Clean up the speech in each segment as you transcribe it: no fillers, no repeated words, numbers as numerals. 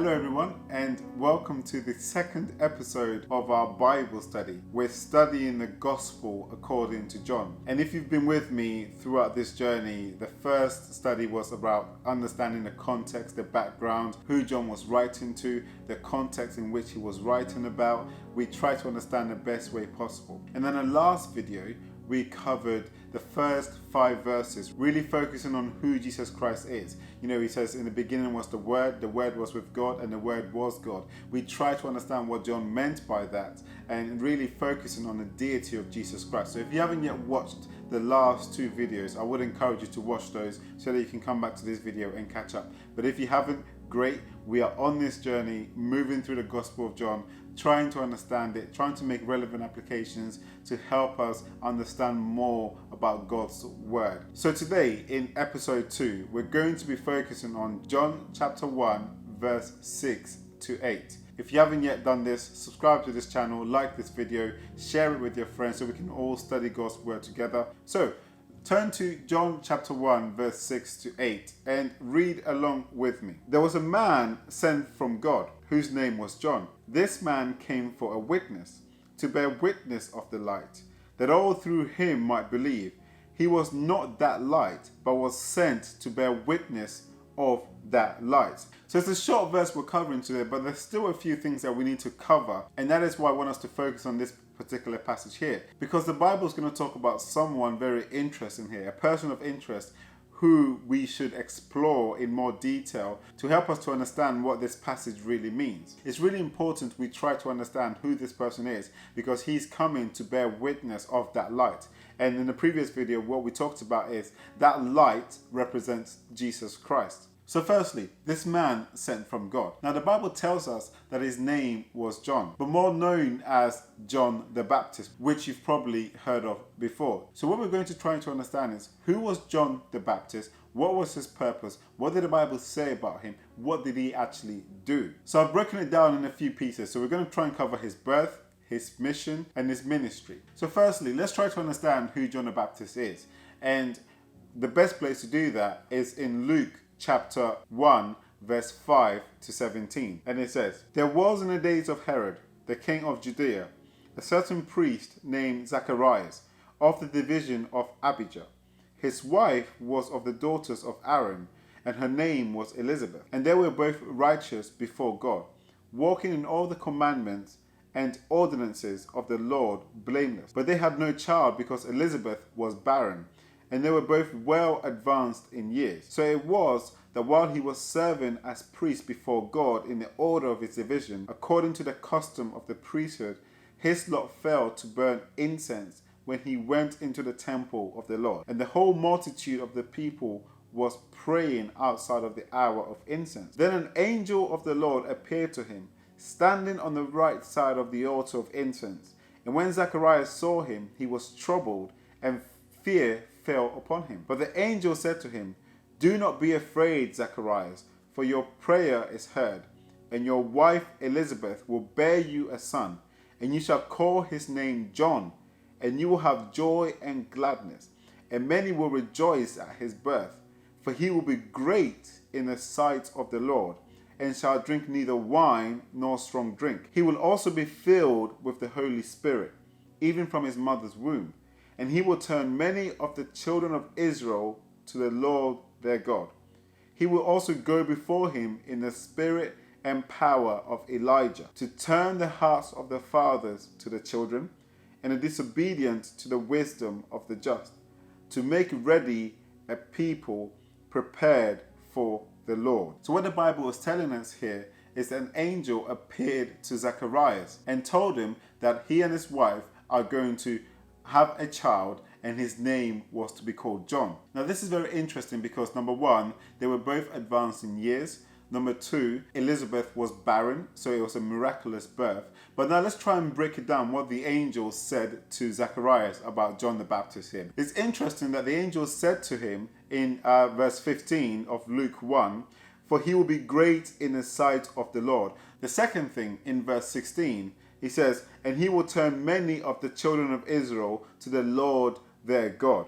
Hello everyone, and welcome to the second episode of our Bible study. We're studying the Gospel according to John. And if you've been with me throughout this journey, the first study was about understanding the context, the background, who John was writing to, the context in which he was writing about. We try to understand the best way possible. And then the last video, we covered the first 5 verses, really focusing on who Jesus Christ is. You know, he says, in the beginning was the Word was with God, and the Word was God. We try to understand what John meant by that, and really focusing on the deity of Jesus Christ. So if you haven't yet watched the last 2 videos, I would encourage you to watch those so that you can come back to this video and catch up. But if you haven't, great. We are on this journey, moving through the Gospel of John, trying to understand it, trying to make relevant applications to help us understand more about God's Word. So today, in episode 2, we're going to be focusing on John chapter 1, verse 6 to 8. If you haven't yet done this, subscribe to this channel, like this video, share it with your friends so we can all study God's Word together. So, turn to John chapter 1 verse 6 to 8 and read along with me. There was a man sent from God whose name was John. This man came for a witness, to bear witness of the light, that all through him might believe. He was not that light, but was sent to bear witness of that light. So it's a short verse we're covering today, but there's still a few things that we need to cover, and that is why I want us to focus on this particular passage here, because the Bible is going to talk about someone very interesting here, a person of interest who we should explore in more detail to help us to understand what this passage really means. It's really important we try to understand who this person is, because he's coming to bear witness of that light. And in the previous video, what we talked about is that light represents Jesus Christ. So firstly, this man sent from God. Now the Bible tells us that his name was John, but more known as John the Baptist, which you've probably heard of before. So what we're going to try to understand is, who was John the Baptist? What was his purpose? What did the Bible say about him? What did he actually do? So I've broken it down in a few pieces. So we're going to try and cover his birth, his mission, and his ministry. So firstly, let's try to understand who John the Baptist is. And the best place to do that is in Luke chapter 1, verse 5 to 17. And it says, "There was in the days of Herod, the king of Judea, a certain priest named Zacharias, of the division of Abijah. His wife was of the daughters of Aaron, and her name was Elizabeth. And they were both righteous before God, walking in all the commandments and ordinances of the Lord blameless. But they had no child, because Elizabeth was barren, and they were both well advanced in years. So it was that while he was serving as priest before God in the order of his division, according to the custom of the priesthood, his lot fell to burn incense when he went into the temple of the Lord. And the whole multitude of the people was praying outside of the hour of incense. Then an angel of the Lord appeared to him, standing on the right side of the altar of incense. And when Zacharias saw him, he was troubled, and fear fell upon him. But the angel said to him, 'Do not be afraid, Zacharias, for your prayer is heard, and your wife Elizabeth will bear you a son, and you shall call his name John, and you will have joy and gladness, and many will rejoice at his birth, for he will be great in the sight of the Lord, and shall drink neither wine nor strong drink. He will also be filled with the Holy Spirit, even from his mother's womb. And he will turn many of the children of Israel to the Lord their God. He will also go before him in the spirit and power of Elijah, to turn the hearts of the fathers to the children, and the disobedient to the wisdom of the just, to make ready a people prepared for the Lord." So what the Bible is telling us here is that an angel appeared to Zacharias and told him that he and his wife are going to have a child, and his name was to be called John. Now this is very interesting because, number one, they were both advanced in years. Number two, Elizabeth was barren, so it was a miraculous birth. But now let's try and break it down, what the angel said to Zacharias about John the Baptist here. It's interesting that the angel said to him in verse 15 of Luke 1, "For he will be great in the sight of the Lord." The second thing, in verse 16, he says, "And he will turn many of the children of Israel to the Lord their God."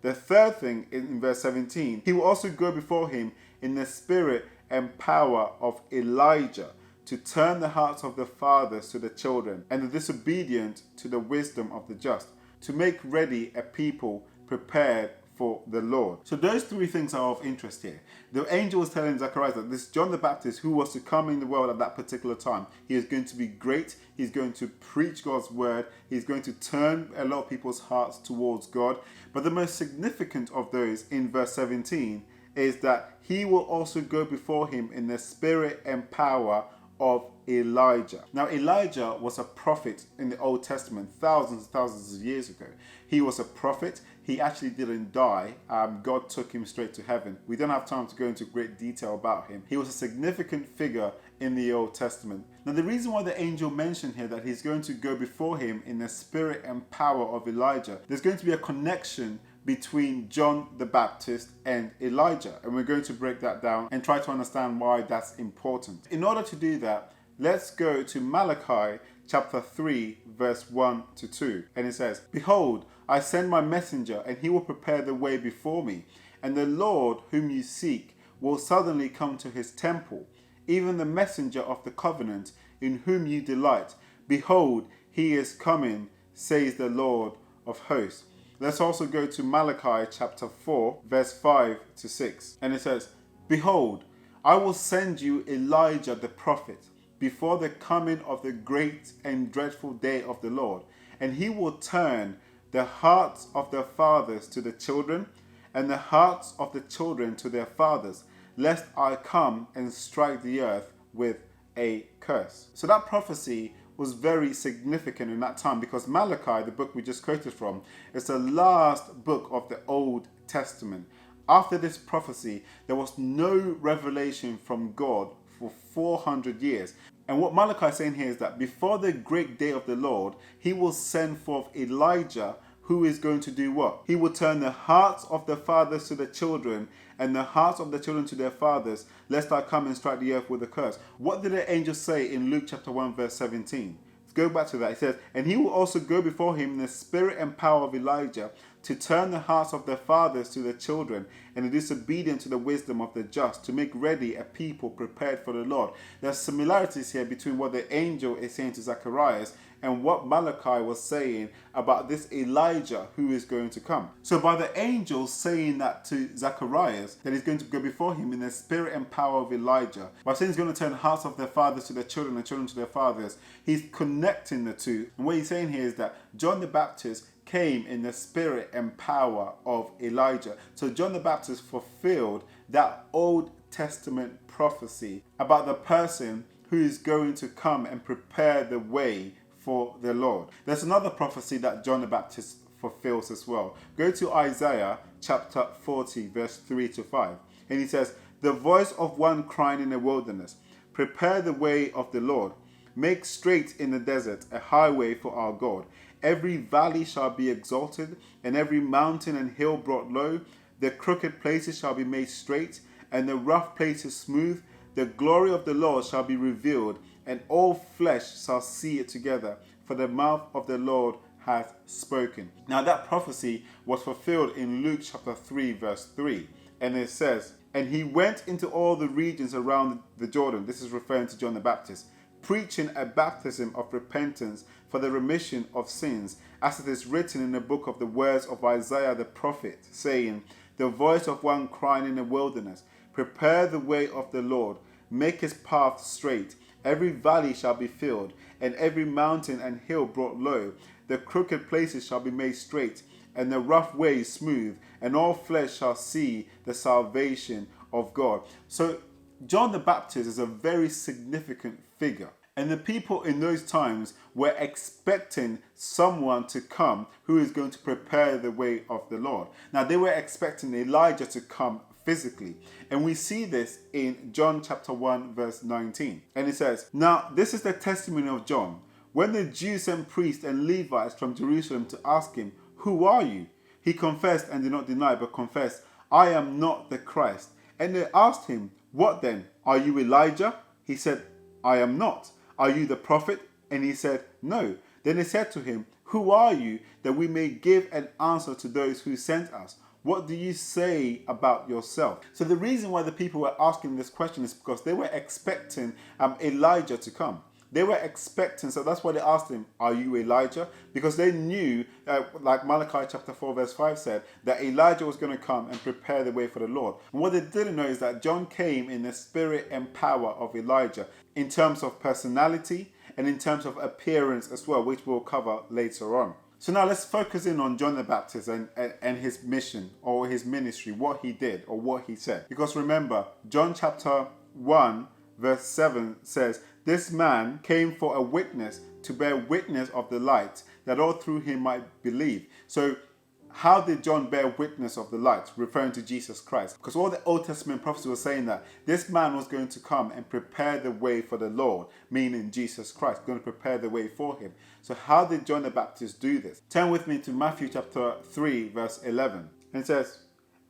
The third thing, in verse 17, "He will also go before him in the spirit and power of Elijah, to turn the hearts of the fathers to the children, and the disobedient to the wisdom of the just, to make ready a people prepared for the Lord. So those three things are of interest here. The angel was telling Zacharias that this John the Baptist, who was to come in the world at that particular time, he is going to be great. He's going to preach God's word. He's going to turn a lot of people's hearts towards God. But the most significant of those in verse 17 is that he will also go before him in the spirit and power of Elijah. Now, Elijah was a prophet in the Old Testament thousands and thousands of years ago. He was a prophet. He actually didn't die. God took him straight to heaven. We don't have time to go into great detail about him. He was a significant figure in the Old Testament. Now, the reason why the angel mentioned here that he's going to go before him in the spirit and power of Elijah, there's going to be a connection between John the Baptist and Elijah. And we're going to break that down and try to understand why that's important. In order to do that, let's go to Malachi chapter 3, verse 1 to 2. And it says, "Behold, I send my messenger, and he will prepare the way before me. And the Lord whom you seek will suddenly come to his temple, even the messenger of the covenant in whom you delight. Behold, he is coming, says the Lord of hosts." Let's also go to Malachi chapter 4, verse 5 to 6. And it says, "Behold, I will send you Elijah the prophet before the coming of the great and dreadful day of the Lord. And he will turn the hearts of the fathers to the children, and the hearts of the children to their fathers, lest I come and strike the earth with a curse." So that prophecy was very significant in that time, because Malachi, the book we just quoted from, is the last book of the Old Testament. After this prophecy, there was no revelation from God for 400 years. And what Malachi is saying here is that before the great day of the Lord, he will send forth Elijah, who is going to do what? He will turn the hearts of the fathers to the children, and the hearts of the children to their fathers, lest I come and strike the earth with a curse. What did the angel say in Luke chapter 1, verse 17? Let's go back to that. It says, "And he will also go before him in the spirit and power of Elijah, to turn the hearts of the fathers to the children, and the disobedient to the wisdom of the just, to make ready a people prepared for the Lord." There's similarities here between what the angel is saying to Zacharias and what Malachi was saying about this Elijah who is going to come. So by the angel saying that to Zacharias, that he's going to go before him in the spirit and power of Elijah, by saying he's going to turn the hearts of their fathers to their children and children to their fathers, he's connecting the two. And what he's saying here is that John the Baptist came in the spirit and power of Elijah. So John the Baptist fulfilled that Old Testament prophecy about the person who is going to come and prepare the way for the Lord. There's another prophecy that John the Baptist fulfills as well. Go to Isaiah chapter 40, verse 3 to 5. And he says, "The voice of one crying in the wilderness, prepare the way of the Lord. Make straight in the desert a highway for our God. Every valley shall be exalted, and every mountain and hill brought low. The crooked places shall be made straight, and the rough places smooth. The glory of the Lord shall be revealed, and all flesh shall see it together, for the mouth of the Lord hath spoken." Now that prophecy was fulfilled in Luke chapter 3, verse 3. And it says, "And he went into all the regions around the Jordan," this is referring to John the Baptist, "preaching a baptism of repentance for the remission of sins, as it is written in the book of the words of Isaiah the prophet, saying, The voice of one crying in the wilderness, prepare the way of the Lord, make his path straight. Every valley shall be filled, and every mountain and hill brought low. The crooked places shall be made straight, and the rough ways smooth, and all flesh shall see the salvation of God." So John the Baptist is a very significant figure. And the people in those times were expecting someone to come who is going to prepare the way of the Lord. Now, they were expecting Elijah to come physically. And we see this in John chapter 1, verse 19. And it says, "Now, this is the testimony of John. When the Jews sent priests and Levites from Jerusalem to ask him, 'Who are you?' he confessed and did not deny, but confessed, 'I am not the Christ.' And they asked him, 'What then? Are you Elijah?' He said, 'I am not.' 'Are you the prophet?' And he said, 'No.' Then they said to him, 'Who are you, that we may give an answer to those who sent us? What do you say about yourself? So the reason why the people were asking this question is because they were expecting Elijah to come. They were expecting, so that's why they asked him, are you Elijah? Because they knew, like Malachi chapter 4 verse 5 said, that Elijah was going to come and prepare the way for the Lord. And what they didn't know is that John came in the spirit and power of Elijah in terms of personality and in terms of appearance as well, which we'll cover later on. So now let's focus in on John the Baptist and his mission or his ministry, what he did or what he said. Because remember, John chapter 1 verse 7 says, this man came for a witness, to bear witness of the light, that all through him might believe. So how did John bear witness of the light? Referring to Jesus Christ. Because all the Old Testament prophets were saying that this man was going to come and prepare the way for the Lord, meaning Jesus Christ, going to prepare the way for him. So how did John the Baptist do this? Turn with me to Matthew chapter 3 verse 11. And it says,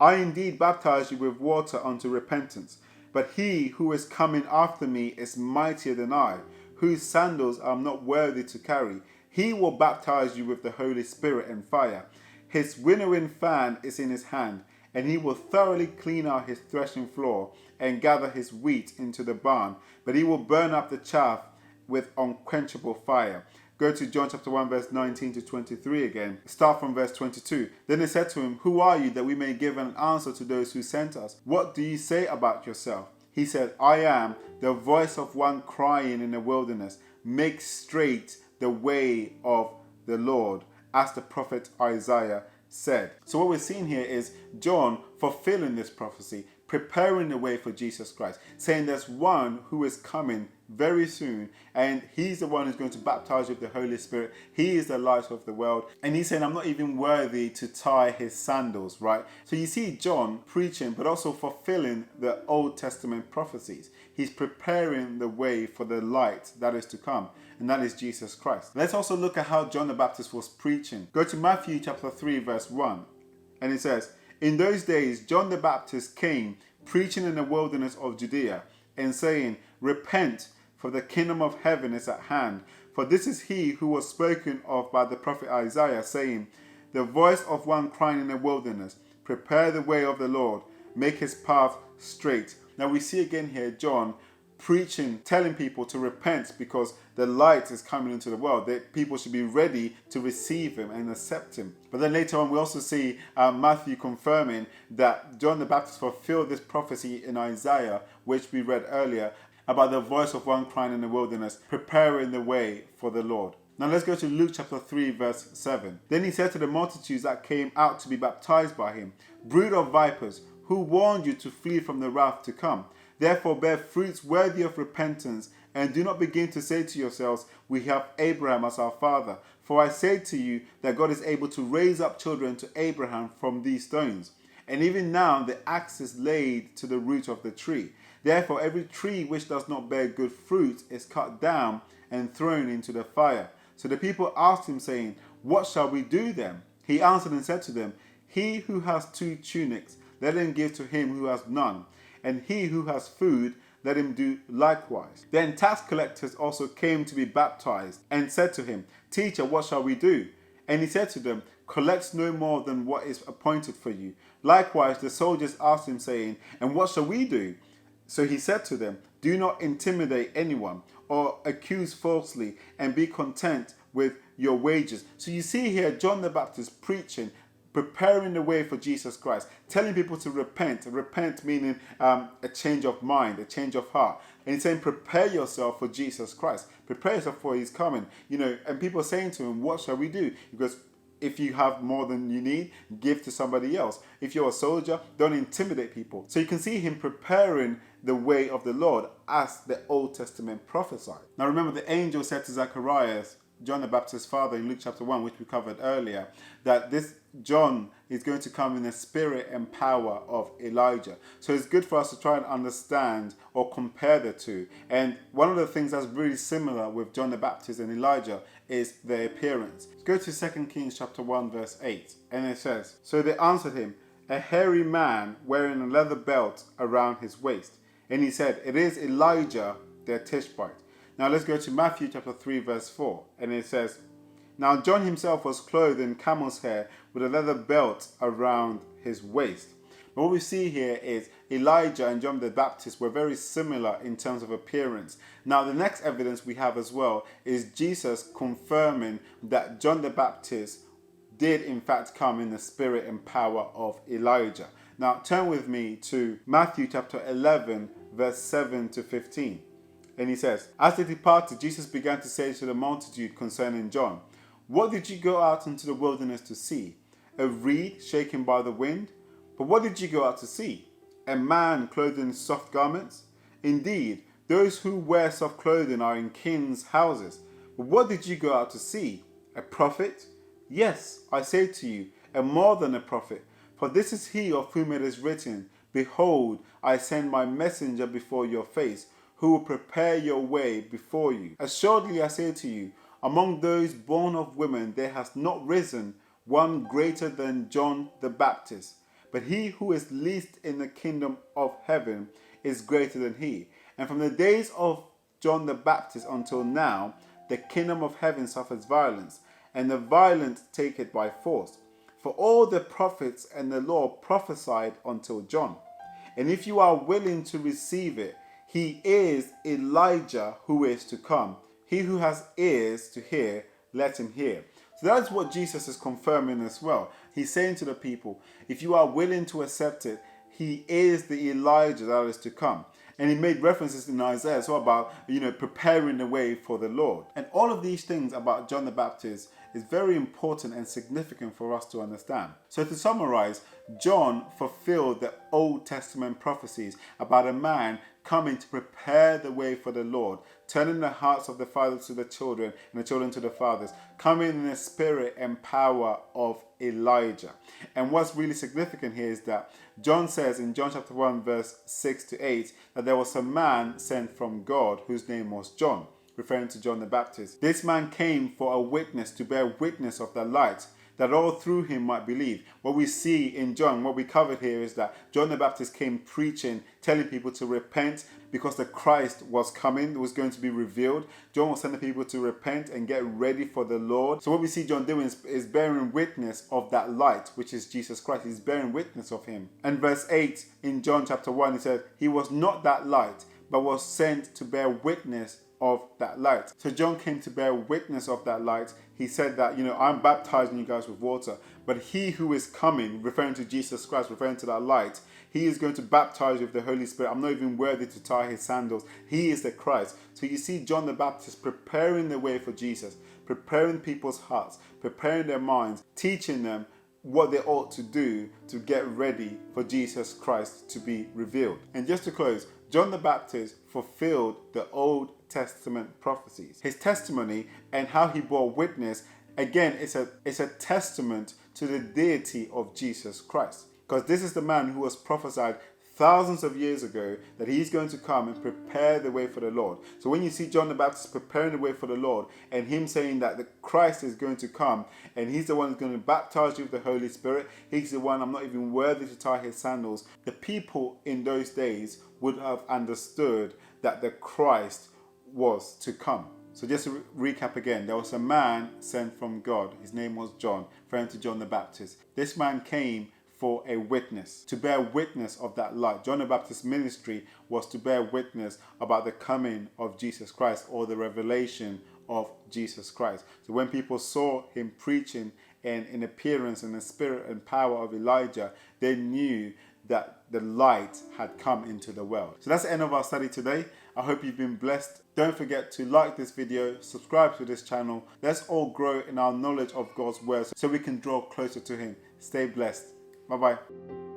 I indeed baptize you with water unto repentance, but he who is coming after me is mightier than I, whose sandals I am not worthy to carry. He will baptize you with the Holy Spirit and fire. His winnowing fan is in his hand, and he will thoroughly clean out his threshing floor and gather his wheat into the barn, but he will burn up the chaff with unquenchable fire. Go to John chapter 1 verse 19 to 23 again. Start from verse 22. Then they said to him, who are you, that we may give an answer to those who sent us? What do you say about yourself? He said, I am the voice of one crying in the wilderness, make straight the way of the Lord, as the prophet Isaiah said. So what we're seeing here is John fulfilling this prophecy, preparing the way for Jesus Christ, saying there's one who is coming very soon, and he's the one who's going to baptize you with the Holy Spirit. He is the light of the world, and he's saying, I'm not even worthy to tie his sandals, right? So you see John preaching, but also fulfilling the Old Testament prophecies. He's preparing the way for the light that is to come, and that is Jesus Christ. Let's also look at how John the Baptist was preaching. Go to Matthew chapter 3 verse 1, and it says, in those days John the Baptist came preaching in the wilderness of Judea and saying, repent, for the kingdom of heaven is at hand. For this is he who was spoken of by the prophet Isaiah, saying, the voice of one crying in the wilderness, prepare the way of the Lord, make his path straight. Now we see again here John preaching, telling people to repent because the light is coming into the world. That people should be ready to receive him and accept him. But then later on we also see Matthew confirming that John the Baptist fulfilled this prophecy in Isaiah, which we read earlier, about the voice of one crying in the wilderness, preparing the way for the Lord. Now let's go to Luke chapter 3 verse 7. Then he said to the multitudes that came out to be baptized by him, brood of vipers, who warned you to flee from the wrath to come? Therefore bear fruits worthy of repentance, and do not begin to say to yourselves, we have Abraham as our father. For I say to you that God is able to raise up children to Abraham from these stones. And even now the axe is laid to the root of the tree. Therefore every tree which does not bear good fruit is cut down and thrown into the fire. So the people asked him, saying, what shall we do then? He answered and said to them, he who has 2 tunics, let him give to him who has none. And he who has food, let him do likewise. Then tax collectors also came to be baptized, and said to him, Teacher, what shall we do? And he said to them, collect no more than what is appointed for you. Likewise the soldiers asked him, saying, and what shall we do? So he said to them, do not intimidate anyone, or accuse falsely, and be content with your wages. So you see here John the Baptist preaching, preparing the way for Jesus Christ, telling people to repent. Repent meaning a change of mind, a change of heart. And he's saying, prepare yourself for Jesus Christ. Prepare yourself for his coming. And people are saying to him, what shall we do? Because if you have more than you need, give to somebody else. If you're a soldier, don't intimidate people. So you can see him preparing the way of the Lord as the Old Testament prophesied. Now remember, the angel said to Zacharias, John the Baptist's father, in Luke chapter 1, which we covered earlier, that this John is going to come in the spirit and power of Elijah. So it's good for us to try and understand or compare the two. And one of the things that's really similar with John the Baptist and Elijah is their appearance. Let's go to 2 Kings chapter 1 verse 8, and it says, so they answered him, a hairy man wearing a leather belt around his waist. And he said, it is Elijah the Tishbite. Now let's go to Matthew chapter 3 verse 4, and it says, Now John himself was clothed in camel's hair with a leather belt around his waist. But what we see here is Elijah and John the Baptist were very similar in terms of appearance. Now the next evidence we have as well is Jesus confirming that John the Baptist did in fact come in the spirit and power of Elijah. Now turn with me to Matthew chapter 11 verse 7 to 15. And he says, as they departed, Jesus began to say to the multitude concerning John, what did you go out into the wilderness to see? A reed shaken by the wind? But what did you go out to see? A man clothed in soft garments? Indeed, those who wear soft clothing are in kings' houses. But what did you go out to see? A prophet? Yes, I say to you, and more than a prophet. For this is he of whom it is written, behold, I send my messenger before your face, who will prepare your way before you. Assuredly I say to you, among those born of women there has not risen one greater than John the Baptist. But he who is least in the kingdom of heaven is greater than he. And from the days of John the Baptist until now, the kingdom of heaven suffers violence, and the violent take it by force. For all the prophets and the law prophesied until John. And if you are willing to receive it, he is Elijah who is to come. He who has ears to hear, let him hear. So that's what Jesus is confirming as well. He's saying to the people, if you are willing to accept it, he is the Elijah that is to come. And he made references in Isaiah as well about, preparing the way for the Lord. And all of these things about John the Baptist is very important and significant for us to understand. So to summarize, John fulfilled the Old Testament prophecies about a man coming to prepare the way for the Lord, turning the hearts of the fathers to the children and the children to the fathers, coming in the spirit and power of Elijah. And what's really significant here is that John says in John chapter 1 verse 6 to 8 that there was a man sent from God whose name was John, referring to John the Baptist. This man came for a witness, to bear witness of the light, that all through him might believe. What we see in John, what we covered here, is that John the Baptist came preaching, telling people to repent because the Christ was coming, was going to be revealed. John was sending people to repent and get ready for the Lord. So what we see John doing is bearing witness of that light, which is Jesus Christ. He's bearing witness of him. And verse 8 in John chapter 1, he said, he was not that light, but was sent to bear witness of that light. So John came to bear witness of that light. He said that, I'm baptizing you guys with water, but he who is coming, referring to Jesus Christ, referring to that light, he is going to baptize you with the Holy Spirit. I'm not even worthy to tie his sandals. He is the Christ. So you see John the Baptist preparing the way for Jesus, preparing people's hearts, preparing their minds, teaching them what they ought to do to get ready for Jesus Christ to be revealed. And just to close, John the Baptist fulfilled the Old Testament prophecies. His testimony and how he bore witness, again, it's a testament to the deity of Jesus Christ. Because this is the man who was prophesied thousands of years ago that he's going to come and prepare the way for the Lord. So when you see John the Baptist preparing the way for the Lord and him saying that the Christ is going to come and he's the one who's going to baptize you with the Holy Spirit, he's the one, I'm not even worthy to tie his sandals, the people in those days would have understood that the Christ was to come. So just to recap again, there was a man sent from God. His name was John, referring to John the Baptist. This man came for a witness, to bear witness of that light. John the Baptist's ministry was to bear witness about the coming of Jesus Christ, or the revelation of Jesus Christ. So when people saw him preaching and in appearance and the spirit and power of Elijah, they knew that the light had come into the world. So that's the end of our study today. I hope you've been blessed. Don't forget to like this video, subscribe to this channel. Let's all grow in our knowledge of God's word so we can draw closer to him. Stay blessed. Bye-bye.